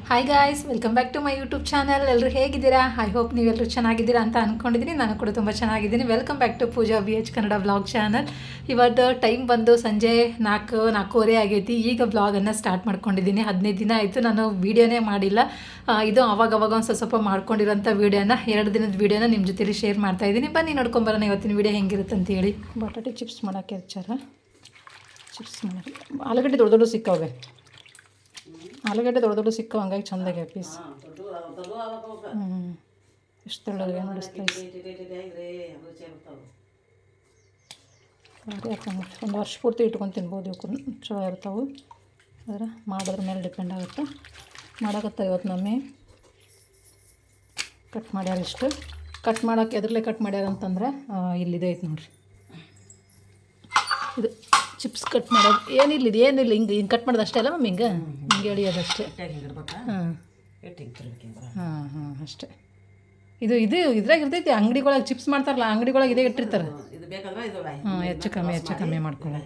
Hi guys, welcome back to my YouTube channel. ಎಲ್ಲರೂ ಹೇಗಿದ್ದೀರಾ? I hope ನೀವೆಲ್ಲರೂ ಚೆನ್ನಾಗಿದ್ದೀರಾ ಅಂತ ಅಂದ್ಕೊಂಡಿದ್ದೀನಿ. ನಾನು ಕೂಡ ತುಂಬ ಚೆನ್ನಾಗಿದ್ದೀನಿ. Welcome back to Pooja BH Kannada vlog channel. ಇವತ್ತು ಟೈಮ್ ಬಂದು ಸಂಜೆ 4:30 ಆಗೈತಿ. ಈಗ ವ್ಲಾಗನ್ನು ಸ್ಟಾರ್ಟ್ ಮಾಡ್ಕೊಂಡಿದ್ದೀನಿ. 15 ದಿನ ಆಯಿತು ನಾನು ವೀಡಿಯೋನೇ ಮಾಡಿಲ್ಲ. ಇದು ಅವಾಗವಾಗ ಒಂದು ಸ್ವಲ್ಪ ಮಾಡ್ಕೊಂಡಿರೋಂಥ ವೀಡಿಯೋನ 2 ದಿನದ ವೀಡಿಯೋನ ನಿಮ್ಮ ಜೊತೆಲಿ ಶೇರ್ ಮಾಡ್ತಾಯಿದ್ದೀನಿ. ಬನ್ನಿ ನೋಡ್ಕೊಂಬರೋಣ ಇವತ್ತಿನ ವೀಡಿಯೋ ಹೆಂಗಿರುತ್ತೆ ಅಂತ ಹೇಳಿ. ಬಟಾಟೆ ಚಿಪ್ಸ್ ಮಾಡೋಕ್ಕೆ ಹಚ್ಚಾರ. ಚಿಪ್ಸ್ ಮಾಡೋಕ್ಕೆ ಆಲೂಗಡ್ಡೆ ದೊಡ್ಡ ದೊಡ್ಡ ಸಿಕ್ಕವೆ. ಆಲೂಗಡ್ಡೆ ದೊಡ್ಡ ದೊಡ್ಡ ಸಿಕ್ಕವು, ಹಂಗಾಗಿ ಚಂದಾಗೆ ಪೀಸ್. ಎಷ್ಟು ತೆಳ್ಳಗೆ ನಡೆಸ್ತಾ ಭಾರಿ ಹಾಕೊಂಡು ಒಂದು ವರ್ಷ ಪೂರ್ತಿ ಇಟ್ಕೊಂಡು ತಿನ್ಬೋದು. ಇವಕ್ಕೆ ಚಲೋ ಇರ್ತಾವೆ. ಆದರೆ ಮಾಡೋದ್ರ ಮೇಲೆ ಡಿಪೆಂಡ್ ಆಗುತ್ತೆ. ಮಾಡಾಕತ್ತ ಇವತ್ತು ಮಮ್ಮಿ ಕಟ್ ಮಾಡ್ಯಾರ. ಇಷ್ಟು ಕಟ್ ಮಾಡೋಕ್ಕೆ ಎದ್ರಲ್ಲೇ ಕಟ್ ಮಾಡ್ಯಾರ ಅಂತಂದ್ರೆ ಇಲ್ಲಿದೆ ಐತೆ ನೋಡಿರಿ. ಇದು ಚಿಪ್ಸ್ ಕಟ್ ಮಾಡೋದು ಏನಿಲ್ಲ, ಇದು ಏನಿಲ್ಲ. ಹಿಂಗೆ ಕಟ್ ಮಾಡೋದು ಅಷ್ಟೇ ಅಲ್ಲ ಮಮ್ಮಿ, ಹಿಂಗೆ ಎಳಿಯೋದಷ್ಟೇ. ಹಾಂ ಅಷ್ಟೇ. ಇದು ಇದ್ರಾಗ ಇರ್ತೈತಿ. ಅಂಗಡಿಗೊಳಗೆ ಚಿಪ್ಸ್ ಮಾಡ್ತಾರಲ್ಲ, ಅಂಗಡಿಗೊಳಗೆ ಇದೇ ಇಟ್ಟಿರ್ತಾರೆ. ಹೆಚ್ಚು ಕಮ್ಮಿ ಮಾಡ್ಕೊಳ್ಳಿ.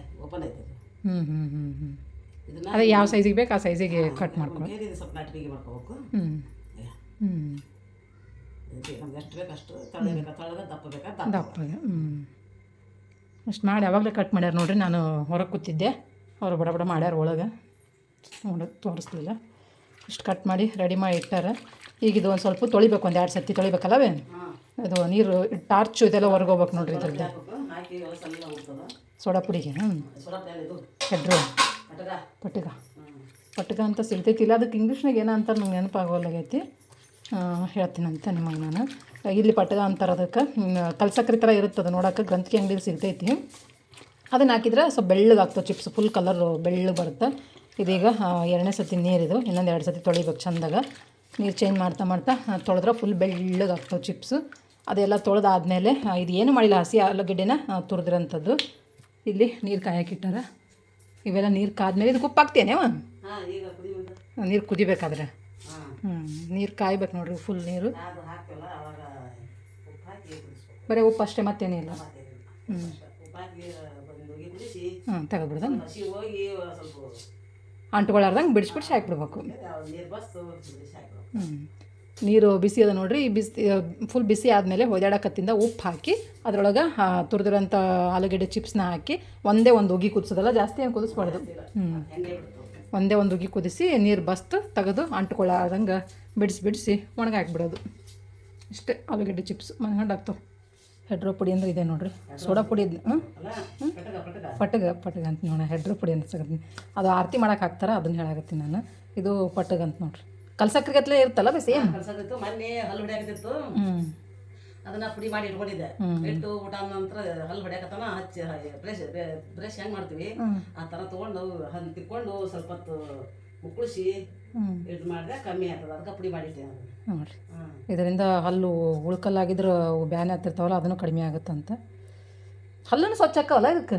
ಅದೇ ಯಾವ ಸೈಜಿಗೆ ಬೇಕು ಆ ಸೈಜಿಗೆ ಕಟ್ ಮಾಡ್ಕೊಳ್ಳಿ. ದಪ್ಪಗೆ ಅಷ್ಟು ಮಾಡಿ ಯಾವಾಗಲೇ ಕಟ್ ಮಾಡ್ಯಾರ ನೋಡ್ರಿ. ನಾನು ಹೊರಗೆ ಕೂತಿದ್ದೆ, ಅವರು ಬಡ ಮಾಡ್ಯಾರ ಒಳಗೆ, ನೋಡೋದು ತೋರಿಸ್ಲಿಲ್ಲ. ಇಷ್ಟು ಕಟ್ ಮಾಡಿ ರೆಡಿ ಮಾಡಿ ಇಟ್ಟಾರ. ಈಗ ಇದು ಒಂದು ಸ್ವಲ್ಪ ತೊಳಿಬೇಕು, ಒಂದು 2 ಸತಿ ತೊಳಿಬೇಕಲ್ಲವೇ. ಅದು ನೀರು ಟಾರ್ಚು ಇದೆಲ್ಲ ಹೊರಗೋಗ್ಬೇಕು ನೋಡ್ರಿ. ಇದ್ರದ್ದು ಸೋಡಾ ಪುಡಿಗೆ ಹೆಡ್ರು ಪಟ್ಗ ಅಂತ ಸಿಗ್ತೈತಿಲ್ಲ. ಅದಕ್ಕೆ ಇಂಗ್ಲೀಷ್ನಾಗ ಏನೋ ಅಂತಾರೆ, ನಂಗೆ ನೆನಪಾಗೋಲ್ಲಾಗೈತಿ. ಹೇಳ್ತೀನಂತ ನಿಮಗೆ ನಾನು. ಇಲ್ಲಿ ಪಟ್ಗ ಅಂತಾರೆ ಅದಕ್ಕೆ. ಕಲ್ಸಕ್ರಿ ಥರ ಇರುತ್ತದೆ ನೋಡೋಕೆ, ಗ್ರಂಥಿಗೆ ಅಂಗಡಿಲಿ ಸಿಗ್ತೈತಿ. ಅದನ್ನು ಹಾಕಿದ್ರೆ ಸ್ವಲ್ಪ ಬೆಳ್ಳಗೆ ಆಗ್ತವೆ ಚಿಪ್ಸ್. ಫುಲ್ ಕಲರ್ ಬೆಳ್ಳಗೆ ಬರುತ್ತೆ. ಇದೀಗ 2ನೇ ಸತಿ ನೀರಿದು, ಇನ್ನೊಂದು 2 ಸತಿ ತೊಳಿಬೇಕು ಚಂದಾಗ. ನೀರು ಚೇಂಜ್ ಮಾಡ್ತಾ ತೊಳೆದ್ರೆ ಫುಲ್ ಬೆಳ್ಳಗೆ ಆಗ್ತವೆ ಚಿಪ್ಸು. ಅದೆಲ್ಲ ತೊಳೆದಾದ್ಮೇಲೆ ಇದು ಏನು ಮಾಡಿಲ್ಲ, ಹಸಿ ಆಲೂಗಡ್ಡೆನ ತುರಿದಿರೋಂಥದ್ದು. ಇಲ್ಲಿ ನೀರು ಕಾಯಕ್ಕಿಟ್ಟಾರ. ಇವೆಲ್ಲ ನೀರು ಕಾದ್ಮೇಲೆ ಇದಕ್ಕೆ ಉಪ್ಪು ಹಾಕ್ತೇನೆವ. ನೀರು ಕುದಿಬೇಕಾದ್ರೆ ನೀರು ಕಾಯ್ಬೇಕು ನೋಡ್ರಿ. ಫುಲ್ ನೀರು, ಬರೀ ಉಪ್ಪು ಅಷ್ಟೇ, ಮತ್ತೇನಿಲ್ಲ. ತೆಗೆದ್ಬಿಡ್ದ ಅಂಟ್ಕೊಳ್ಳಾರ್ದಂಗೆ ಬಿಡಿಸ್ಬಿಡ್ಸಿ ಹಾಕ್ಬಿಡ್ಬೇಕು. ನೀರು ಬಿಸಿ ಅದ ನೋಡ್ರಿ. ಫುಲ್ ಬಿಸಿ ಆದಮೇಲೆ ಹೊಯ್ದಾಡಕತ್ತಿಂದ ಉಪ್ಪು ಹಾಕಿ ಅದರೊಳಗೆ ತುರಿದಿರೋಂಥ ಆಲೂಗಡ್ಡೆ ಚಿಪ್ಸ್ನ ಹಾಕಿ ಒಂದೇ ಒಂದು ಉಗಿ ಕುದಿಸೋದಲ್ಲ, ಜಾಸ್ತಿ ಏನು ಕುದಿಸ್ಬಾರ್ದು. ಒಂದೇ ಒಂದು ಉಗಿ ಕುದಿಸಿ ನೀರು ಬಸ್ತು ತೆಗೆದು ಅಂಟ್ಕೊಳ್ಳಾರ್ದಂಗೆ ಬಿಡಿಸಿ ಒಣಗಾಕ್ಬಿಡೋದು. ಇಷ್ಟೇ ಆಲೂಗಡ್ಡೆ ಚಿಪ್ಸ್ ಮನ್ಗಂಡು ಆಗ್ತಾವೆ. ಹೆಡ್ರೋ ಪುಡಿ ಅಂದ್ರೆ ಇದೆ ನೋಡ್ರಿ, ಸೋಡಾ ಪುಡಿ. ಪಟ್ಟಗ ಅಂತ ನೋಡ, ಹೆಡ್ರೋ ಪುಡಿ ಅನ್ಸಕತ್ತೀನಿ. ಅದು ಆರತಿ ಮಾಡೋಕೆ ಹಾಕ್ತಾರೆ, ಅದನ್ನ ಹೇಳಾಕತ್ತೀನಿ ನಾನು. ಇದು ಪಟ್ಟಗ ಅಂತ ನೋಡ್ರಿ. ಕಲ್ಸಕ್ರಿಗತ್ಲೆ ಇರ್ತಲ್ಲ ಬೇ ಸೇಮ್. ಅದನ್ನ ಪುಡಿ ಮಾಡಿ ಇಟ್ಕೊಂಡಿದ್ದೆ. ಇಟ್ಟು ಊಟ ನಂತರ ಹಲ್ಲು ಹೊಡ್ಯಾಕತ್ತಾನ ಹಚ್ಚಿ ಬ್ರಷ್ ಹೆಂಗೆ ಮಾಡ್ತೀವಿ ಆ ಥರ ತೊಗೊಂಡು ಹಲ್ಲು ತಿಕ್ಕೊಂಡು ಸ್ವಲ್ಪ ಹೊತ್ತು ಮುಕ್ಕಳಿಸಿ ಇದು ಮಾಡಿದ್ರೆ ಕಮ್ಮಿ ಆಗ್ತದೆ. ಅದಕ್ಕೆ ಪುಡಿ ಮಾಡಿಟ್ಟೆ ನೋಡಿರಿ. ಇದರಿಂದ ಹಲ್ಲು ಉಳ್ಕಲ್ಲಾಗಿದ್ರೆ ಬ್ಯಾನೆ ಆಗ್ತಿರ್ತಾವಲ್ಲ, ಅದನ್ನು ಕಡಿಮೆ ಆಗುತ್ತಂತ. ಹಲ್ಲನ್ನು ಸ್ವಚ್ಛ ಹಾಕವಲ್ಲ ಇದಕ್ಕೆ,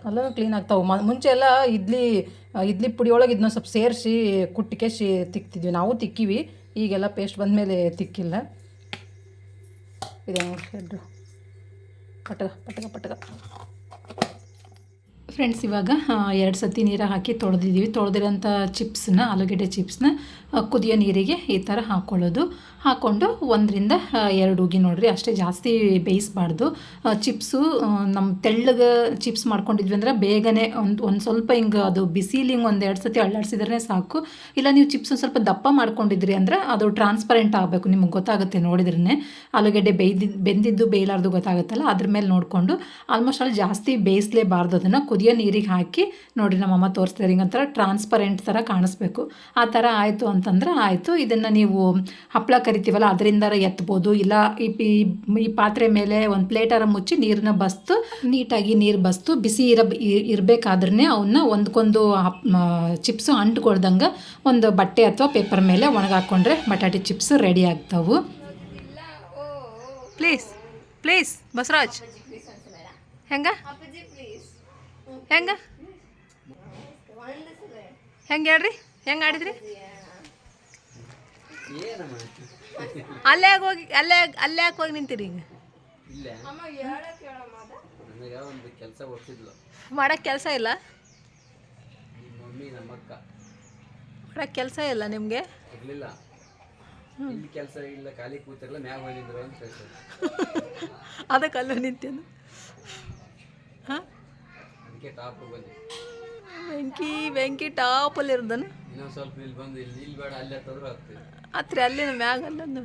ಹಲ್ಲನ್ನು ಕ್ಲೀನ್ ಆಗ್ತಾವೆ. ಮುಂಚೆ ಎಲ್ಲ ಇಡ್ಲಿ ಪುಡಿ ಒಳಗೆ ಇದನ್ನ ಸ್ವಲ್ಪ ಸೇರಿಸಿ ಕುಟ್ಟಿಕೆಸಿ ತಿಕ್ತಿದ್ವಿ. ನಾವು ತಿಕ್ಕಿವಿ. ಈಗೆಲ್ಲ ಪೇಸ್ಟ್ ಬಂದಮೇಲೆ ತಿಕ್ಕಿಲ್ಲ. ಇದೆ ನೋಡಿ ಪಟ್ಟಗ. ಫ್ರೆಂಡ್ಸ್, ಇವಾಗ 2 ಸತಿ ನೀರು ಹಾಕಿ ತೊಳೆದಿದ್ದೀವಿ. ತೊಳೆದಿರೋಂಥ ಚಿಪ್ಸ್ನ, ಆಲೂಗಡ್ಡೆ ಚಿಪ್ಸ್ನ ಕುದಿಯೋ ನೀರಿಗೆ ಈ ಥರ ಹಾಕ್ಕೊಂಡು 1 ರಿಂದ 2 ಉಗಿ ನೋಡಿರಿ, ಅಷ್ಟೇ. ಜಾಸ್ತಿ ಬೇಯಿಸಬಾರ್ದು ಚಿಪ್ಸು. ನಮ್ಮ ತೆಳ್ಳಗೆ ಚಿಪ್ಸ್ ಮಾಡ್ಕೊಂಡಿದ್ವಿ ಅಂದ್ರೆ ಬೇಗನೆ ಒಂದು ಸ್ವಲ್ಪ ಹಿಂಗೆ ಅದು ಬಿಸಿಲಿ ಹಿಂಗೆ 1-2 ಸತಿ ಅಳ್ಳಾಡಿಸಿದ್ರೆ ಸಾಕು. ಇಲ್ಲ ನೀವು ಚಿಪ್ಸ್ ಒಂದು ಸ್ವಲ್ಪ ದಪ್ಪ ಮಾಡ್ಕೊಂಡಿದ್ರಿ ಅಂದ್ರೆ ಅದು ಟ್ರಾನ್ಸ್ಪರೆಂಟ್ ಆಗಬೇಕು, ನಿಮಗೆ ಗೊತ್ತಾಗುತ್ತೆ ನೋಡಿದ್ರೇ. ಆಲೂಗಡ್ಡೆ ಬೆಂದಿದ್ದು ಬೇಯಲಾರ್ದು ಗೊತ್ತಾಗುತ್ತಲ್ಲ, ಅದ್ರ ಮೇಲೆ ನೋಡಿಕೊಂಡು. ಆಲ್ಮೋಸ್ಟ್ ಅಲ್ಲಿ ಜಾಸ್ತಿ ಬೇಯಿಸಲೇಬಾರ್ದು. ಅದನ್ನು ಕುದಿಯೋ ನೀರಿಗೆ ಹಾಕಿ ನೋಡಿರಿ, ನಮ್ಮಮ್ಮ ತೋರಿಸ್ತಾರೆ, ಹಿಂಗಂತರ ಟ್ರಾನ್ಸ್ಪರೆಂಟ್ ಥರ ಕಾಣಿಸ್ಬೇಕು. ಆ ಥರ ಆಯಿತು ಅಂತಂದ್ರೆ ಆಯಿತು. ಇದನ್ನು ನೀವು ಹಪ್ಪಳ ಕರಿತೀವಲ್ಲ ಅದರಿಂದ ಎತ್ಬೋದು. ಇಲ್ಲ ಈ ಪಾತ್ರೆ ಮೇಲೆ ಒಂದು ಪ್ಲೇಟರ ಮುಚ್ಚಿ ನೀರನ್ನ ಬಸ್ತು, ನೀಟಾಗಿ ನೀರು ಬಸ್ತು ಬಿಸಿ ಇರಬೇಕಾದ್ರೆ ಅವನ್ನ ಒಂದಕ್ಕೊಂದು ಚಿಪ್ಸು ಅಂಟ್ಕೊಳ್ದಂಗೆ ಒಂದು ಬಟ್ಟೆ ಅಥವಾ ಪೇಪರ್ ಮೇಲೆ ಒಣಗಾಕೊಂಡ್ರೆ ಬಟಾಟೆ ಚಿಪ್ಸ್ ರೆಡಿ ಆಗ್ತಾವೆ. ಪ್ಲೀಸ್ ಬಸವರಾಜ್, ಹೆಂಗೆ ಹೇಳ್ರಿ, ಹೆಂಗೆ ಆಡಿದ್ರಿ? ಅಲ್ಲೇ ಯಾಕೆ ಹೋಗಿ ನಿಂತೀರಿ? ಈಗ ಮಾಡಕ್ಕೆ ಕೆಲಸ ಇಲ್ಲ. ಕಡೆ ಕೆಲಸ ಇಲ್ಲ ನಿಮಗೆ? ಇರಲಿಲ್ಲ, ಇಲ್ಲಿ ಕೆಲಸ ಇಲ್ಲ, ಖಾಲಿ ಕೂತಿರಲ್ಲ, ಮ್ಯಾಗ ಹೋಗಿದ್ರು ಅಂತ ಹೇಳ್ತಾರೆ. ಅದಕ್ಕೆ ಅಲ್ಲೂ ನಿಂತೇನು? ಹಾಂ, ಅದಕ್ಕೆ ಟಾಪ್ ಬಂದು ಬೆಂಕಿ ಟಾಪಲ್ಲಿ ಇರ್ದನ. ಇನ್ನೊಂದು ಸ್ವಲ್ಪ ಇಲ್ಲಿ ಬಂದು ಇಲ್ಲಿ ಬೇಡ ಅಲ್ಲಿ ಹತ್ತಂದ್ರೆ ಹತ್ತೀವಿ. ಹತ್ರ ಅಲ್ಲಿನ ಮ್ಯಾಗ ಅಲ್ಲೊಂದು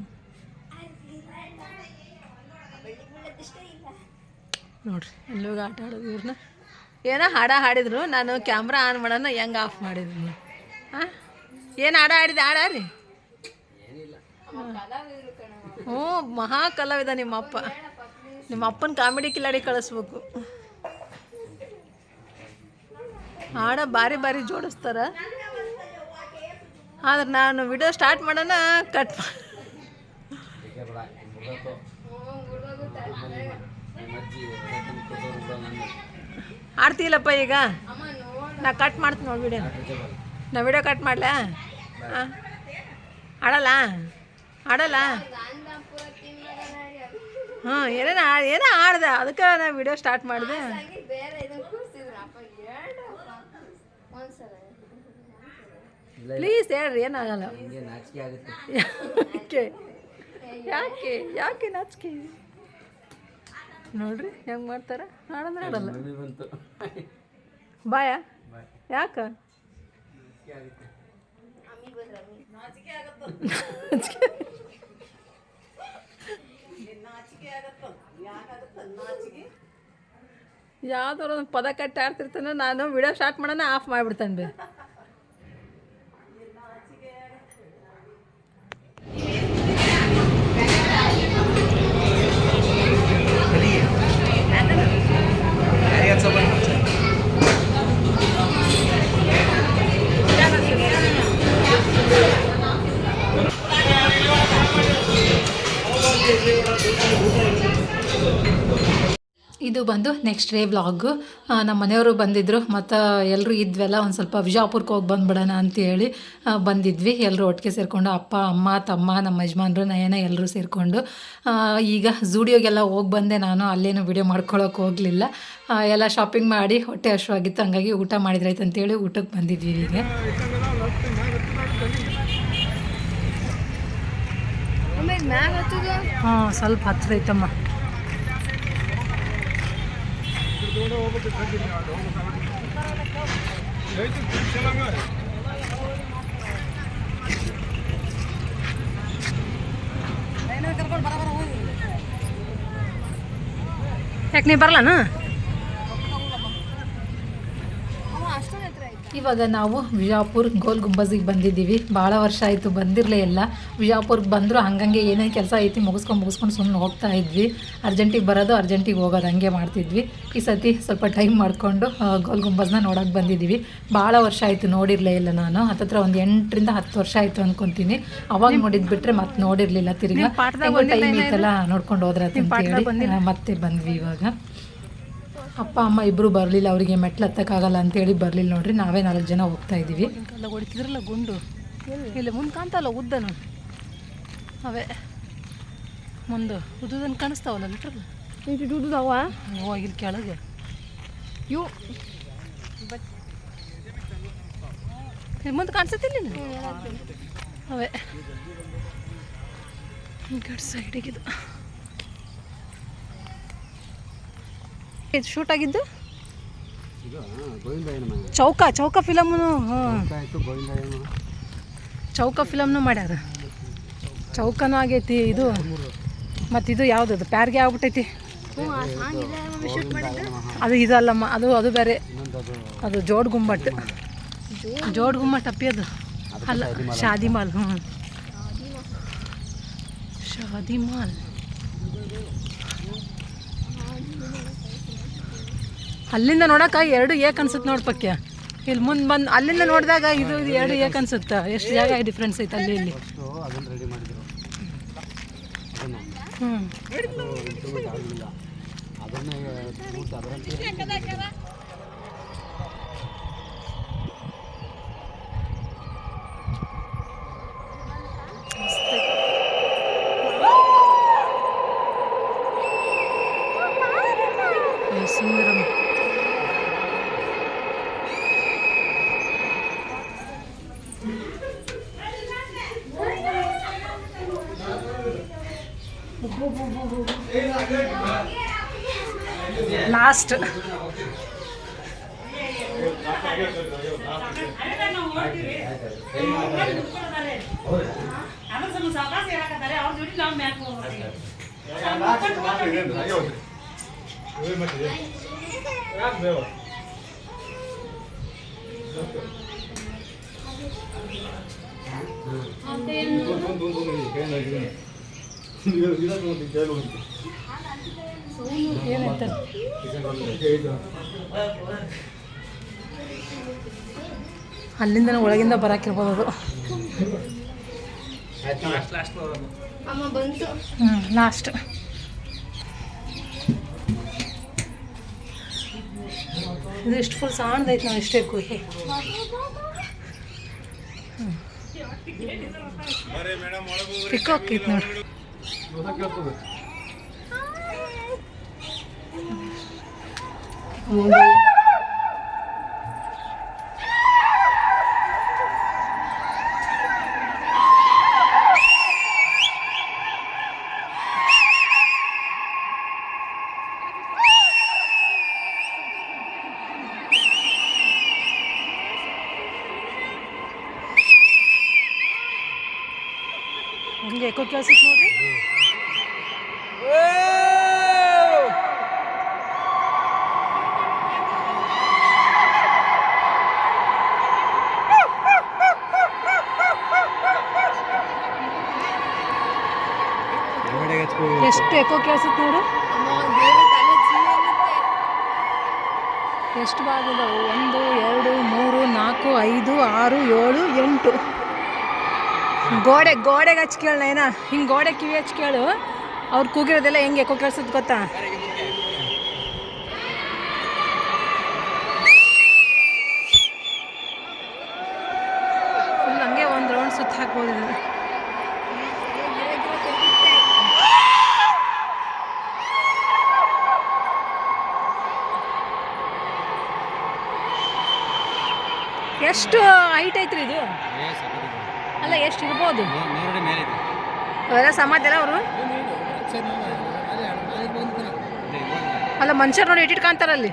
ನೋಡ್ರಿ ಎಲ್ಲೋಗಿ ಆಟ ಆಡೋದು ಇವ್ರನ್ನ. ಏನೋ ಹಾಡಿದ್ರು, ನಾನು ಕ್ಯಾಮ್ರಾ ಆನ್ ಮಾಡೋಣ ಹೆಂಗೆ ಆಫ್ ಮಾಡಿದ್ದೀನಿ. ಹಾಂ, ಏನು ಆಡಿದೆ ಆಡ್ರಿ? ಏನಿಲ್ಲ, ಹ್ಞೂ, ಮಹಾ ಕಲಾವಿದ ನಿಮ್ಮ ಅಪ್ಪನ ಕಾಮಿಡಿ ಕಿಲಾಡಿ ಕಳಿಸ್ಬೇಕು. ಹಾಡ ಭಾರಿ ಜೋಡಿಸ್ತಾರ. ಆದ್ರೆ ನಾನು ವಿಡಿಯೋ ಸ್ಟಾರ್ಟ್ ಮಾಡೋಣ ಕಟ್ ಆಡ್ತೀಲಪ್ಪ ಈಗ. ನಾ ಕಟ್ ಮಾಡ್ತೀನಿ ನೋಡಿ ವಿಡಿಯೋ. ನಾ ವಿಡಿಯೋ ಕಟ್ ಮಾಡಲಾ? ಹಾಂ, ಆಡಲ್ಲ? ಹಾಂ, ಏನೋ ಆಡ್ದೆ, ಅದಕ್ಕೆ ನಾ ವಿಡಿಯೋ ಸ್ಟಾರ್ಟ್ ಮಾಡಿದೆ. ಪ್ಲೀಸ್ ಹೇಳ್ರಿ, ಏನಾಗಲ್ಲ. ನಾಚಿಕೆ ಆಗುತ್ತೆ. ಯಾಕೆ ನಾಚಿಕೆ? ನೋಡ್ರಿ ಹೆಂಗೆ ಮಾಡ್ತಾರ. ಆಡಂದ್ರೆ ಆಡಲ್ಲ. ಬಂತು ಬಾಯ ಯಾಕೆ? ಯಾವ್ದಾರ ಒಂದು ಪದ ಕಟ್ಟಿ ಆಡ್ತಿರ್ತಾನೆ, ನಾನು ವಿಡಿಯೋ ಸ್ಟಾರ್ಟ್ ಮಾಡೋಣ ಆಫ್ ಮಾಡಿಬಿಡ್ತಾನೆ ಬೇ. ಇದು ಬಂದು ನೆಕ್ಸ್ಟ್ ಡೇ ವ್ಲಾಗು. ನಮ್ಮ ಮನೆಯವರು ಬಂದಿದ್ದರು, ಮತ್ತು ಎಲ್ಲರೂ ಇದ್ವಲ್ಲ, ಒಂದು ಸ್ವಲ್ಪ ವಿಜಾಪುರಕ್ಕೆ ಹೋಗಿ ಬಂದುಬಿಡೋಣ ಅಂತೇಳಿ ಬಂದಿದ್ವಿ. ಎಲ್ಲರೂ ಒಟ್ಟಿಗೆ ಸೇರಿಕೊಂಡು, ಅಪ್ಪ, ಅಮ್ಮ, ತಮ್ಮ, ನಮ್ಮ ಯಜಮಾನ್ರು, ನಯನ ಎಲ್ಲರೂ ಸೇರಿಕೊಂಡು. ಈಗ ಝೂಡಿಯೋಗೆಲ್ಲ ಹೋಗಿ ಬಂದೆ ನಾನು. ಅಲ್ಲೇನು ವಿಡಿಯೋ ಮಾಡ್ಕೊಳ್ಳೋಕೆ ಹೋಗಲಿಲ್ಲ. ಎಲ್ಲ ಶಾಪಿಂಗ್ ಮಾಡಿ ಹೊಟ್ಟೆ ಹಶ್ವಾಗಿತ್ತು, ಹಂಗಾಗಿ ಊಟ ಮಾಡಿದ್ರಾಯ್ತು ಅಂತೇಳಿ ಊಟಕ್ಕೆ ಬಂದಿದ್ವಿ. ಈಗ ಹಾಂ, ಸ್ವಲ್ಪ ಹತ್ತಿರ ಐತಮ್ಮ. ಯಾಕೆ ನೀ ಬರಲನಾ? ಇವಾಗ ನಾವು ವಿಜಾಪುರ ಗೋಲ್ ಗುಂಬಜಿಗೆ ಬಂದಿದ್ದೀವಿ. ಭಾಳ ವರ್ಷ ಆಯಿತು ಬಂದಿರಲೇ ಇಲ್ಲ. ವಿಜಾಪುರ್ಗೆ ಬಂದರೂ ಹಂಗಂಗೆ ಏನೇನು ಕೆಲಸ ಐತಿ ಮುಗಿಸ್ಕೊಂಡು ಸುಮ್ಮನೆ ಹೋಗ್ತಾ ಇದ್ವಿ. ಅರ್ಜೆಂಟಿಗೆ ಬರೋದು, ಅರ್ಜೆಂಟಿಗೆ ಹೋಗೋದು, ಹಂಗೆ ಮಾಡ್ತಿದ್ವಿ. ಈ ಸತಿ ಸ್ವಲ್ಪ ಟೈಮ್ ಮಾಡಿಕೊಂಡು ಗೋಲ್ ಗುಂಬಜ್ನ ನೋಡೋಕೆ ಬಂದಿದ್ದೀವಿ. ಭಾಳ ವರ್ಷ ಆಯಿತು ನೋಡಿರಲೇ ಇಲ್ಲ ನಾನು. ಹತ್ತತ್ರ ಒಂದು 8 ರಿಂದ 10 ವರ್ಷ ಆಯಿತು ಅಂದ್ಕೊತೀನಿ. ಅವಾಗ ನೋಡಿದ್ದು ಬಿಟ್ಟರೆ ಮತ್ತೆ ನೋಡಿರಲಿಲ್ಲ. ತಿರುಗಿ ಟೈಮ್ ಐತಲ್ಲ ನೋಡ್ಕೊಂಡು ಹೋದ್ರೆ ಅಂತೇಳಿ ಮತ್ತೆ ಬಂದ್ವಿ. ಇವಾಗ ಅಪ್ಪ ಅಮ್ಮ ಇಬ್ಬರು ಬರಲಿಲ್ಲ, ಅವರಿಗೆ ಮೆಟ್ಲು ಹತ್ತಕ್ಕಾಗಲ್ಲ ಅಂತೇಳಿ ಬರಲಿಲ್ಲ. ನೋಡ್ರಿ, ನಾವೇ 4 ಜನ ಹೋಗ್ತಾ ಇದ್ದೀವಿ. ಹೊಡಿತಿದ್ರಲ್ಲ ಗುಂಡು ಇಲ್ಲ ಮುಂದೆ ಕಾಣ್ತಾವಲ್ಲ ಉದ್ದನು, ಅವೇ ಮುಂದೆ ಉದ್ದದನ್ನು ಕಾಣಿಸ್ತಾವಲ್ಲ ಲಿಟ್ರಲ್ಲ ಉದ್ದದವ. ಇಲ್ಲಿ ಕೆಳಗೆ ಇವು ಮುಂದೆ ಕಾಣಿಸ್ತಿಲ್ಲ ಅವೇ. ಈ ಕಡೆ ಸೈಡಿಗಿದು ಇದು ಶೂಟ್ ಆಗಿದ್ದು ಚೌಕ ಫಿಲಮ್ನು. ಚೌಕ ಫಿಲಮ್ನು ಮಾಡ್ಯಾರ. ಚೌಕನೂ ಆಗೈತಿ ಇದು. ಮತ್ತಿದು ಯಾವುದದು ಪ್ಯಾರ್ಗೆ ಆಗ್ಬಿಟ್ಟೈತಿ ಅದು. ಇದಲ್ಲಮ್ಮ, ಅದು ಬೇರೆ. ಅದು ಜೋಡ್ ಗುಮ್ಮಟ್ ಅಪ್ಪಿ. ಅದು ಅಲ್ಲ, ಶಾದಿ ಮಾಲ್. ಶಾದಿ ಮಾಲ್. ಅಲ್ಲಿಂದ ನೋಡೋಕೆ 2 ಏಕ್ ಅನ್ಸುತ್ತೆ ನೋಡಿ ಪಕ್ಯ. ಇಲ್ಲಿ ಮುಂದೆ ಬಂದು ಅಲ್ಲಿಂದ ನೋಡಿದಾಗ ಇದು 2 ಏಕ್ ಅನ್ಸುತ್ತೆ. ಎಷ್ಟು ಜಾಗ ಡಿಫ್ರೆನ್ಸ್ ಐತೆ ಅಲ್ಲಿ ಇಲ್ಲಿ. ಸುಂದರಂ. ಲಾಸ್ಟ್ ಏನಾಯ್ತು ಅಲ್ಲಿಂದ ಒಳಗಿಂದ ಬರಾಕಿರ್ಬೋದು ಅದು. ಲಾಸ್ಟ್ ಇದು ಇಷ್ಟು ಫುಲ್ ಸಣ್ಣದೈತೆ ನಾವು ಇಷ್ಟೇ ಗುಹೆ. ಪಿಕಾಕ್ ಐತೆ ನೋಡಿ. ಹಂಗೆ ಎಕೋ ಕೇಳಿಸುತ್ತೆ ನೋಡ್ರಿ. ಎಷ್ಟು ಎಕೋ ಕೇಳಿಸುತ್ತೆ ನೋಡು. ಎಷ್ಟು ಭಾಗ ಇದಾವೆ? 1 2 3 4 5 6 7 8. ಗೋಡೆಗೆ ಹಚ್ಚಿ ಕೇಳ ಏನ, ಹಿಂಗೆ ಗೋಡೆ ಕಿವಿ ಹಚ್ಚಿ ಕೇಳು. ಅವ್ರು ಕೂಗಿರೋದೆಲ್ಲ ಹೆಂಗೆ ಎಕೋ ಕೇಳಿಸುತ್ತೆ ಗೊತ್ತಾ? ಫುಲ್ ಹಂಗೆ ಒಂದು ರೌಂಡ್ ಸುತ್ತ ಹಾಕ್ಬೋದು ಇದನ್ನು. ಎಷ್ಟು ಹೈಟ್ ಐತ್ರಿ ಇದು? ಅಲ್ಲ ಎಷ್ಟು ಇರ್ಬೋದು? ಅವೆಲ್ಲ ಸಮಾಧಿ ಅಲ್ಲ ಅವರು? ಅಲ್ಲ ಮನುಷ್ಯರು ನೋಡಿ ಇಟ್ಟಿಟ್ ಕಾಣ್ತಾರಲ್ಲಿ.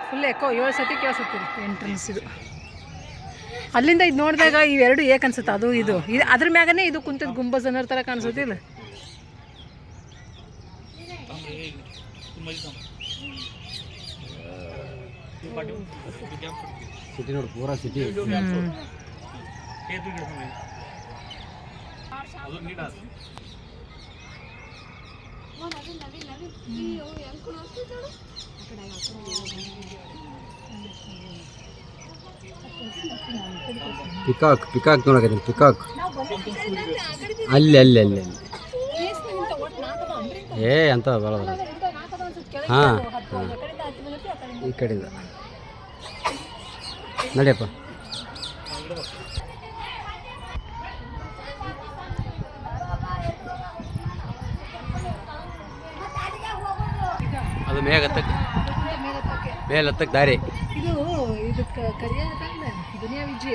ಫುಲ್ ಎಕೋ 7 ಸತಿ ಕೇಳಿಸುತ್ತೀರಿ ಎಂಟ್ರೆನ್ಸ್ ಇದು. ಅಲ್ಲಿಂದ ಇದು ನೋಡಿದಾಗ ಇವೆರಡು ಏಕೆ ಅನ್ಸುತ್ತೆ? ಅದು ಇದು ಅದ್ರ ಮ್ಯಾಗನೇ ಇದು ಕುಂತದ ಗುಂಬಜ್ ಅನ್ನೋ ಥರ ಕಾಣಿಸುತ್ತಿಲ್ಲ? ಸಿಟಿ ನೋಡಿ, ಪೂರಾ ಸಿಟಿ. ಪಿಕಾಕ್ ನೋಡಕತ್ತೀನಿ. ಪಿಕಾಕ್ ಅಲ್ಲಿ ಅಂತ ಬರೋದು. ಹಾಂ ಈ ಕಡೆಯಿಂದ ನಡಿಯಪ್ಪ. ಅದು ಮೇಲತ್ತಕ್ಕೆ ದಾರಿ. ಇದು ಕರಿಯ ದುನಿಯಾ ವಿಜಿ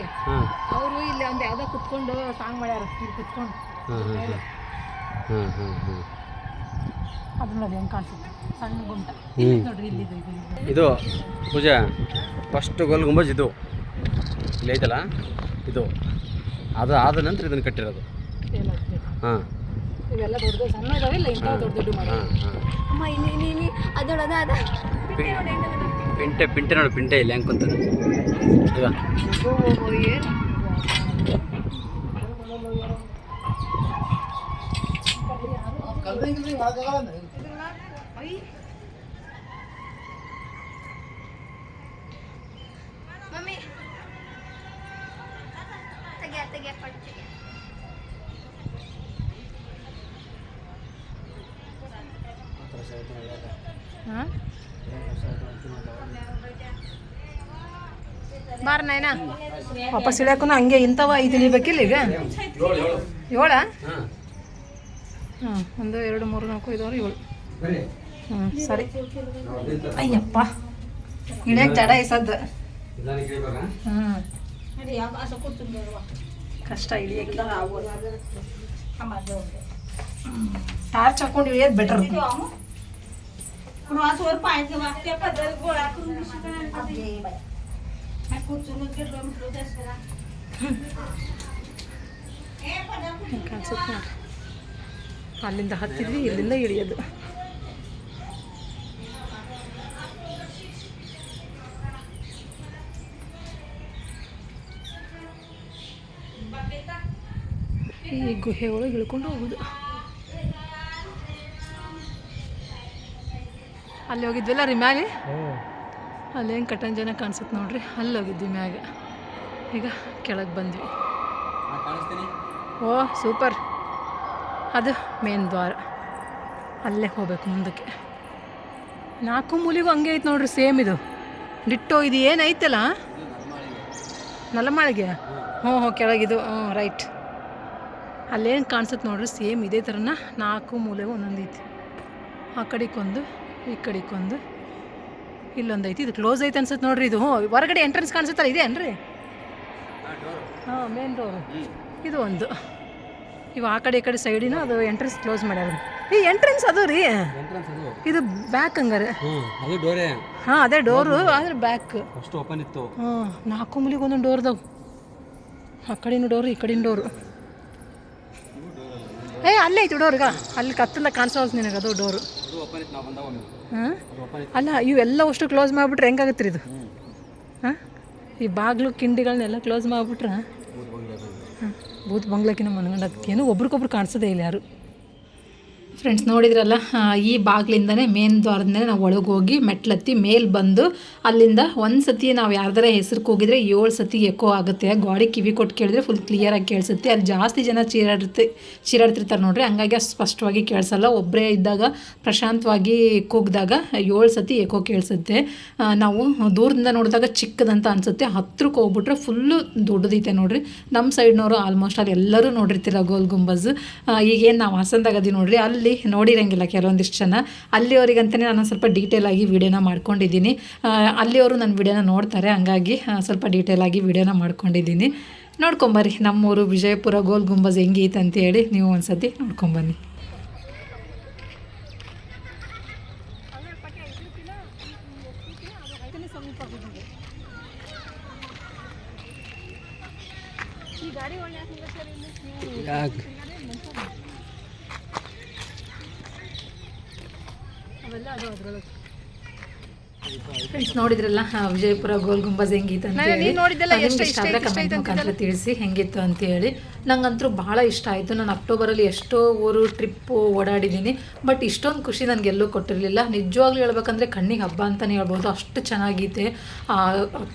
ಅವರು ಇಲ್ಲಿ ಒಂದು ಯಾವುದೋ ಕುತ್ಕೊಂಡು ಸಾಂಗ್ ಮಾಡ್ಯಾರ. ಇಲ್ಲಿ ಕುತ್ಕೊಂಡು ಅದು ನೋಡಿ ಹೆಂಗೆ ಕಾಣಿಸುತ್ತೆ, ಸಣ್ಣ ಗುಂಟ ನೋಡ್ರಿ. ಇಲ್ಲಿ ಇದು ಪೂಜಾ ಫಸ್ಟ್ ಗೋಲ್ ಗುಂಬಜ್ ಇದು ಇಲ್ಲಿ ಐತಲ್ಲ, ಇದು ಅದು ಆದ ನಂತರ ಇದನ್ನು ಕಟ್ಟಿರೋದು. ಹಾಂ, ಇವೆಲ್ಲ ದೊಡ್ಡ ಸಣ್ಣ ಇದಾವಿಲ್ಲ, ಇಂಥ ದೊಡ್ಡ ದೊಡ್ಡ ಮಾಡಿ. ಅಮ್ಮ ಇಲ್ಲಿ ಅದೊಳದ ಪಿಂಟೆ ನೋಡಿ, ಪಿಂಟೆ ಇಲ್ಲಿ ಹೆಂಗೆ ಕುಂತದ ಈಗ. ಬಾರ ನಾಯ್ನ ವಾಪಸ್ ಇಳ್ಯಾಕು ಹಂಗೆ ಇಂಥವ 5 ಇಳಿಬೇಕಿಲ್ಲ ಈಗ? 7? ಹಾಂ, 1 2 3 4 5 6 7. ಸರಿ. ಅಯ್ಯಪ್ಪ ಇಳ್ಯಾಕ ಜಡ ಎಸದ್ದು. ಕಷ್ಟ ಇಳಿಯಕ್ಕೆ ಟಾರ್ಚ್ ಹಾಕೊಂಡು ಇಳಿಯೋದು ಬೆಟರ್. ಅಲ್ಲಿಂದ ಹತ್ತಿದ್ವಿ, ಇಲ್ಲಿಂದ ಇಳಿಯೋದು. ಈ ಗುಹೆ ಒಳಗೆ ಇಳ್ಕೊಂಡು ಹೋಗೋದು. ಅಲ್ಲಿ ಹೋಗಿದ್ವಲ್ಲ ರೀ ಮ್ಯಾಲೆ, ಅಲ್ಲೇನು ಕಟಂಜನ ಕಾಣಿಸುತ್ತೆ ನೋಡ್ರಿ, ಅಲ್ಲಿ ಹೋಗಿದ್ವಿ ಮ್ಯಾಗ. ಈಗ ಕೆಳಗೆ ಬಂದ್ವಿ. ಓ ಸೂಪರ್, ಅದು ಮೇನ್ ದ್ವಾರ, ಅಲ್ಲೇ ಹೋಗ್ಬೇಕು ಮುಂದಕ್ಕೆ. 4 ಮೂಲೆಗೂ ಹಂಗೆ ಐತೆ ನೋಡ್ರಿ, ಸೇಮ್ ಇದು ಡಿಟ್ಟೋ. ಇದು ಏನೈತಲ್ಲ ನಲಮಾಳಿಗೆ, ಹ್ಞೂ ಕೆಳಗಿದು, ರೈಟ್. ಅಲ್ಲೇನು ಕಾಣಿಸುತ್ತೆ ನೋಡ್ರಿ, ಸೇಮ್ ಇದೇ ಥರನ 4 ಮೂಲೆಗೂ ಒಂದೊಂದು ಐತಿ. ಆ ಕಡೆಗೊಂದು, ಈ ಕಡೆಗೊಂದು, ಇಲ್ಲೊಂದು ಐತಿ. ಇದು ಕ್ಲೋಸ್ ಐತೆ ಅನ್ಸುತ್ತೆ ನೋಡ್ರಿ. ಇದು ಹೊರಗಡೆ ಎಂಟ್ರೆನ್ಸ್ ಕಾಣಿಸುತ್ತಲ್ಲ, ಇದೆ ಏನ್ರಿ? ಮೇನ್ ಡೋರು ಇದು ಒಂದು. ಇವು ಆ ಕಡೆ ಈ ಕಡೆ ಸೈಡಿನ ಅದು ಎಂಟ್ರೆನ್ಸ್ ಕ್ಲೋಸ್ ಮಾಡ್ಯಾರ. ಈ ಎಂಟ್ರೆನ್ಸ್ ಅದು ರೀ, ಇದು ಬ್ಯಾಕ್ ಹಂಗಾರೆ. ಅದು ಡೋರೇ. ಹಾಂ ಅದೇ ಡೋರು, ಆದರೆ ಬ್ಯಾಕ್ ಅಷ್ಟು ಓಪನ್ ಇತ್ತು. 4 ಮೂಲೆಗೆ ಒಂದೊಂದು ಡೋರ್ದವು. ಆ ಕಡೆನೂ ಡೋರು, ಈ ಕಡೆನೂ ಡೋರು. ಅಲ್ಲೇ ಐತಿ ಡೋರ್ಗ, ಅಲ್ಲಿ ಕತ್ತಲ ಕಾಣಿಸೋದು ನಿನಗೆ, ಅದು ಡೋರು. ಹಾಂ ಅಲ್ಲ, ಇವೆಲ್ಲ ಅಷ್ಟು ಕ್ಲೋಸ್ ಮಾಡಿಬಿಟ್ರೆ ಹೆಂಗಾಗತ್ತೆ ರೀ ಇದು? ಹಾಂ ಈ ಬಾಗಿಲು ಕಿಂಡಿಗಳನ್ನೆಲ್ಲ ಕ್ಲೋಸ್ ಮಾಡಿಬಿಟ್ರೆ ಭೂತ್ ಬಂಗ್ಲಕ್ಕಿನ ಮನ್ಗಂಡಕ್ಕೇನು ಒಬ್ರಿಗೊಬ್ರು ಕಾಣಿಸೋದೇ ಇಲ್ಲ ಯಾರು. ಫ್ರೆಂಡ್ಸ್ ನೋಡಿದ್ರಲ್ಲ, ಈ ಬಾಗಿಲಿಂದನೇ ಮೇನ್ ದ್ವಾರದಿಂದನೇ ನಾವು ಒಳಗೆ ಹೋಗಿ ಮೆಟ್ಲತ್ತಿ ಮೇಲೆ ಬಂದು ಅಲ್ಲಿಂದ ಒಂದು ಸತಿ ನಾವು ಯಾರ್ದಾರ ಹೆಸರು ಕೂಗಿದ್ರೆ 7 ಸತಿ ಎಕೋ ಆಗುತ್ತೆ. ಗಾಡಿ ಕಿವಿ ಕೊಟ್ಟು ಕೇಳಿದ್ರೆ ಫುಲ್ ಕ್ಲಿಯರಾಗಿ ಕೇಳಿಸುತ್ತೆ. ಅಲ್ಲಿ ಜಾಸ್ತಿ ಜನ ಚೀರಾಡ್ತಿರ್ತಾರೆ ನೋಡ್ರಿ, ಹಂಗಾಗಿ ಅಷ್ಟು ಸ್ಪಷ್ಟವಾಗಿ ಕೇಳಿಸಲ್ಲ. ಒಬ್ಬರೇ ಇದ್ದಾಗ ಪ್ರಶಾಂತವಾಗಿ ಕೂಗಿದಾಗ 7 ಸತಿ ಎಕೋ ಕೇಳಿಸುತ್ತೆ. ನಾವು ದೂರದಿಂದ ನೋಡಿದಾಗ ಚಿಕ್ಕದಂತ ಅನಿಸುತ್ತೆ, ಹತ್ರಕ್ಕೆ ಹೋಗ್ಬಿಟ್ರೆ ಫುಲ್ಲು ದೊಡ್ಡದೈತೆ ನೋಡ್ರಿ. ನಮ್ಮ ಸೈಡ್ನವರು ಆಲ್ಮೋಸ್ಟ್ ಅಲ್ಲಿ ಎಲ್ಲರೂ ನೋಡಿರ್ತೀರ ಗೋಲ್ ಗುಂಬಜ್. ಈಗೇನು ನಾವು ಹಾಸನದಾಗದಿ ನೋಡ್ರಿ, ಅಲ್ಲಿ ನೋಡಿರಂಗಿಲ್ಲ ಕೆಲವೊಂದಿಷ್ಟು ಜನ. ಅಲ್ಲಿಯವರಿಗಂತಲೇ ನಾನು ಸ್ವಲ್ಪ ಡೀಟೇಲಾಗಿ ವೀಡಿಯೋನ ಮಾಡ್ಕೊಂಡಿದ್ದೀನಿ. ಅಲ್ಲಿಯವರು ನನ್ನ ವೀಡಿಯೋನ ನೋಡ್ತಾರೆ, ಹಂಗಾಗಿ ಸ್ವಲ್ಪ ಡೀಟೇಲಾಗಿ ವೀಡಿಯೋನ ಮಾಡ್ಕೊಂಡಿದ್ದೀನಿ. ನೋಡ್ಕೊಂಬರ್ರಿ ನಮ್ಮೂರು ವಿಜಯಪುರ ಗೋಲ್ ಗುಂಬಜ್ ಹೆಂಗೈತೆ ಅಂತೇಳಿ ನೀವು ಒಂದು ಸತಿ ನೋಡ್ಕೊಂಬನ್ನಿ. ಫ್ರೆಂಡ್ಸ್ ನೋಡಿದ್ರಲ್ಲ ವಿಜಯಪುರ ಗೋಲ್ ಗುಂಬಜ್ ಹೆಂಗಿತ್ತು ಅಂತ ಹೇಳಿ ತಿಳಿಸಿ ಹೆಂಗಿತ್ತು ಅಂತೇಳಿ. ನಂಗಂತೂ ಭಾಳ ಇಷ್ಟ ಆಯಿತು. ನಾನು ಅಕ್ಟೋಬರಲ್ಲಿ ಎಷ್ಟೋ ಊರು ಟ್ರಿಪ್ಪು ಓಡಾಡಿದ್ದೀನಿ, ಬಟ್ ಇಷ್ಟೊಂದು ಖುಷಿ ನನಗೆಲ್ಲೂ ಕೊಟ್ಟಿರಲಿಲ್ಲ. ನಿಜವಾಗ್ಲೂ ಹೇಳ್ಬೇಕಂದ್ರೆ ಕಣ್ಣಿಗೆ ಹಬ್ಬ ಅಂತಲೇ ಹೇಳ್ಬೋದು, ಅಷ್ಟು ಚೆನ್ನಾಗೈತೆ.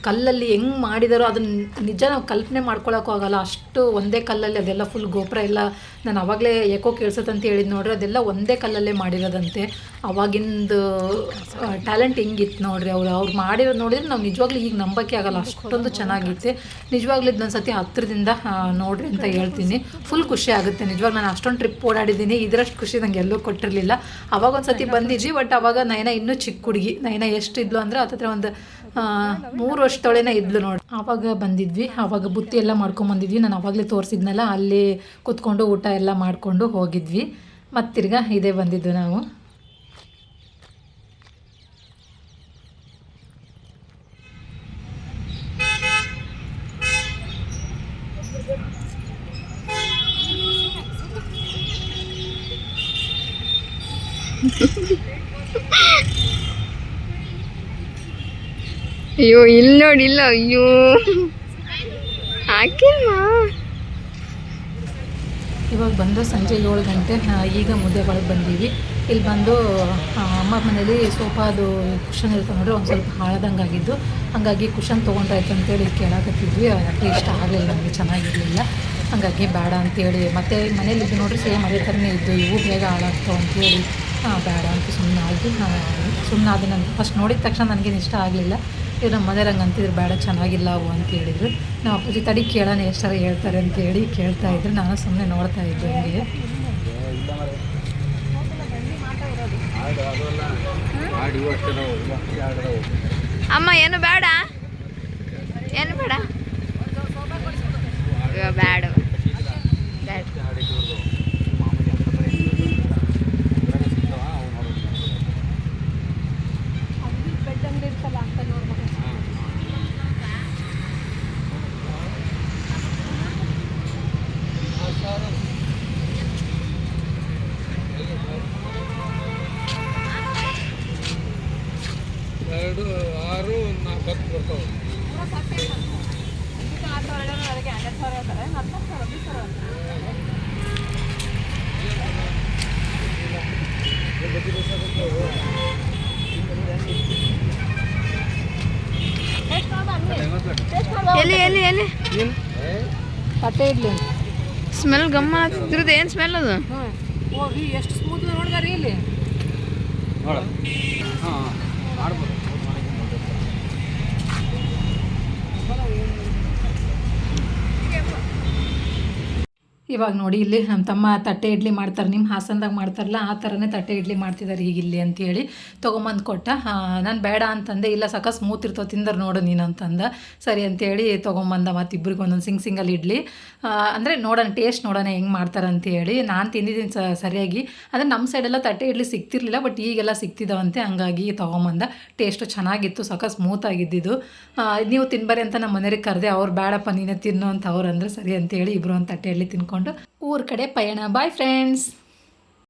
ಕಲ್ಲಲ್ಲಿ ಹೆಂಗೆ ಮಾಡಿದಾರೋ ಅದನ್ನು ನಿಜ ನಾವು ಕಲ್ಪನೆ ಮಾಡ್ಕೊಳಕ್ಕೂ ಆಗಲ್ಲ. ಅಷ್ಟು ಒಂದೇ ಕಲ್ಲಲ್ಲಿ ಅದೆಲ್ಲ ಫುಲ್ ಗೋಪುರ ಎಲ್ಲ, ನಾನು ಆವಾಗಲೇ ಏಕೋ ಕೇಳಿಸುತ್ತಂತ ಹೇಳಿದ್ದು ನೋಡ್ರಿ, ಅದೆಲ್ಲ ಒಂದೇ ಕಲ್ಲಲ್ಲೇ ಮಾಡಿರೋದಂತೆ. ಅವಾಗಿಂದು ಟ್ಯಾಲೆಂಟ್ ಹೆಂಗಿತ್ತು ನೋಡ್ರಿ, ಅವ್ರು ಮಾಡಿರೋದು ನೋಡಿದ್ರೆ ನಾವು ನಿಜವಾಗ್ಲೂ ಈಗ ನಂಬಕ್ಕೆ ಆಗಲ್ಲ, ಅಷ್ಟೊಂದು ಚೆನ್ನಾಗಿತ್ತು. ನಿಜವಾಗ್ಲೂ ಇದನ್ನ ಸತಿ ಹತ್ತಿರದಿಂದ ನೋಡ್ರಿ ಅಂತ ಹೇಳ್ತೀನಿ. ಫುಲ್ ಖುಷಿ ಆಗುತ್ತೆ ನಿಜವಾಗ. ನಾನು ಅಷ್ಟೊಂದು ಟ್ರಿಪ್ ಓಡಾಡಿದ್ದೀನಿ, ಇದರಷ್ಟು ಖುಷಿ ನಂಗೆ ಎಲ್ಲೂ ಕೊಟ್ಟಿರಲಿಲ್ಲ. ಅವಾಗ ಒಂದು ಸತಿ ಬಂದಿದ್ವಿ, ಬಟ್ ಅವಾಗ ನಯನ ಇನ್ನೂ ಚಿಕ್ಕ ಹುಡುಗಿ. ನಯನ ಎಷ್ಟು ಇದ್ಲು ಅಂದರೆ ಹತ್ತತ್ರ ಒಂದು 3 ವರ್ಷದೊಳೇನೆ ಇದ್ಲು ನೋಡಿ. ಆವಾಗ ಬಂದಿದ್ವಿ, ಆವಾಗ ಬುತ್ತಿ ಎಲ್ಲ ಮಾಡ್ಕೊಂಬಂದಿದ್ವಿ. ನಾನು ಆವಾಗಲೇ ತೋರಿಸಿದ್ನಲ್ಲ, ಅಲ್ಲಿ ಕೂತ್ಕೊಂಡು ಊಟ ಎಲ್ಲ ಮಾಡಿಕೊಂಡು ಹೋಗಿದ್ವಿ. ಮತ್ತಿರ್ಗ ಇದೇ ಬಂದಿದ್ದು ನಾವು. ಅಯ್ಯೋ ಇಲ್ಲಿ ನೋಡಿಲ್ಲ, ಅಯ್ಯೋ ಹಾಕಿಲ್ಲ. ಇವಾಗ ಬಂದು ಸಂಜೆ 7 ಗಂಟೆ. ಈಗ ಮುದ್ದೆಗಳಿಗೆ ಬಂದೀವಿ. ಇಲ್ಲಿ ಬಂದು ಅಮ್ಮ ಮನೇಲಿ ಸೋಫಾದು ಕುಷನ್ ಇರ್ತಾವೆ ನೋಡ್ರಿ, ಒಂದು ಸ್ವಲ್ಪ ಹಾಳದಂಗೆ ಆಗಿದ್ದು, ಹಾಗಾಗಿ ಕುಷನ್ ತೊಗೊಂಡ್ರಾಯ್ತು ಅಂತೇಳಿ ಕೇಳಾಕತ್ತಿದ್ವಿ. ಅದಕ್ಕೆ ಇಷ್ಟ ಆಗಲಿಲ್ಲ ನಮಗೆ, ಚೆನ್ನಾಗಿರಲಿಲ್ಲ. ಹಾಗಾಗಿ ಬೇಡ ಅಂತೇಳಿ ಮತ್ತೆ ಮನೇಲಿ ಇದ್ದು ನೋಡ್ರಿ, ಸೇಮ್ ಅದೇ ಥರನೇ ಇದ್ದು, ಇವು ಬೇಗ ಹಾಳಾಗ್ತಾವೆ ಅಂತೇಳಿ ಬೇಡ ಅಂತ ಸುಮ್ಮನೆ ಆಗಿ ಸುಮ್ಮನೆ ನನಗೆ ಫಸ್ಟ್ ನೋಡಿದ ತಕ್ಷಣ ನನಗೇನು ಇಷ್ಟ ಆಗಲಿಲ್ಲ. ಇವ್ರು ನಮ್ಮ ಮನೆಯವ್ರಂಗೆ ಅಂತಿದ್ರು, ಬೇಡ ಚೆನ್ನಾಗಿಲ್ಲ ಅವು ಅಂತ ಹೇಳಿದ್ರು. ನಾವು ಅಪ್ಪಾಜಿ ತಡಿ ಕೇಳೋಣ ಎಷ್ಟಾರ ಹೇಳ್ತಾರೆ ಅಂತೇಳಿ ಕೇಳ್ತಾಯಿದ್ರು. ನಾನು ಸುಮ್ಮನೆ ನೋಡ್ತಾ ಇದ್ದೆ ಹಂಗೆ. ಅಮ್ಮ ಏನು ಬೇಡ, ಏನು ಬೇಡ, ಎಲ್ಲಿ ಎಲ್ಲಿ ಎಲ್ಲಿ ತಟ್ಟೆ ಇಡ್ಲಿ ಸ್ಮೆಲ್ ಗಮ್ಮ ಆಗ್ತಿದ್ರದ್ದು ಏನು ಸ್ಮೆಲ್ ಅದು ಹೋಗಿ ಎಷ್ಟು ಸ್ಮೂತ್ ನೋಡಿದಾರೆ ಇಲ್ಲಿ ನೋಡ ಹಾಂ ಮಾಡ್ಬೋದು. ಇವಾಗ ನೋಡಿ ಇಲ್ಲಿ ನಮ್ಮ ತಮ್ಮ ತಟ್ಟೆ ಇಡ್ಲಿ ಮಾಡ್ತಾರೆ, ನಿಮ್ಮ ಹಾಸನದಾಗ ಮಾಡ್ತಾರಲ್ಲ ಆ ಥರನೇ ತಟ್ಟೆ ಇಡ್ಲಿ ಮಾಡ್ತಿದ್ದಾರೆ ಈಗ ಇಲ್ಲಿ ಅಂತೇಳಿ ತೊಗೊಂಬಂದು ಕೊಟ್ಟ. ನಾನು ಬೇಡ ಅಂತಂದೆ, ಇಲ್ಲ ಸಕ ಸ್ಮೂತ್ ಇರ್ತವೆ ತಿಂದರೆ ನೋಡು ನೀನು ಅಂತಂದ. ಸರಿ ಅಂತೇಳಿ ತೊಗೊಂಬಂದ ಮತ್ತು ಇಬ್ಬರಿಗೆ ಒಂದೊಂದು ಸಿಂಗಲ್ ಇಡ್ಲಿ. ಅಂದರೆ ನೋಡೋಣ ಟೇಸ್ಟ್ ನೋಡೋಣ ಹೆಂಗೆ ಮಾಡ್ತಾರೆ ಅಂತೇಳಿ. ನಾನು ತಿಂದಿದ್ದೀನಿ ಸರಿಯಾಗಿ. ಅಂದರೆ ನಮ್ಮ ಸೈಡೆಲ್ಲ ತಟ್ಟೆ ಇಡ್ಲಿ ಸಿಗ್ತಿರ್ಲಿಲ್ಲ, ಬಟ್ ಈಗೆಲ್ಲ ಸಿಗ್ತಿದ್ದಾವಂತೆ, ಹಂಗಾಗಿ ತೊಗೊಂಬಂದ. ಟೇಸ್ಟು ಚೆನ್ನಾಗಿತ್ತು, ಸಕ ಸ್ಮೂತಾಗಿದ್ದಿದ್ದು. ನೀವು ತಿನ್ಬರಿ ಅಂತ ನಮ್ಮ ಮನೆಯವ್ರಿಗೆ ಕರೆದೆ, ಅವ್ರು ಬೇಡಪ್ಪ ನೀನೇ ತಿನ್ನು ಅಂತ ಅವ್ರು ಅಂದರೆ ಸರಿ ಅಂತೇಳಿ ಇಬ್ಬರು ಒಂದು ತಟ್ಟೆ ಇಡ್ಲಿ ತಿನ್ಕೊಂಡು ಊರ ಕಡೆ ಪಯಣ. Bye friends.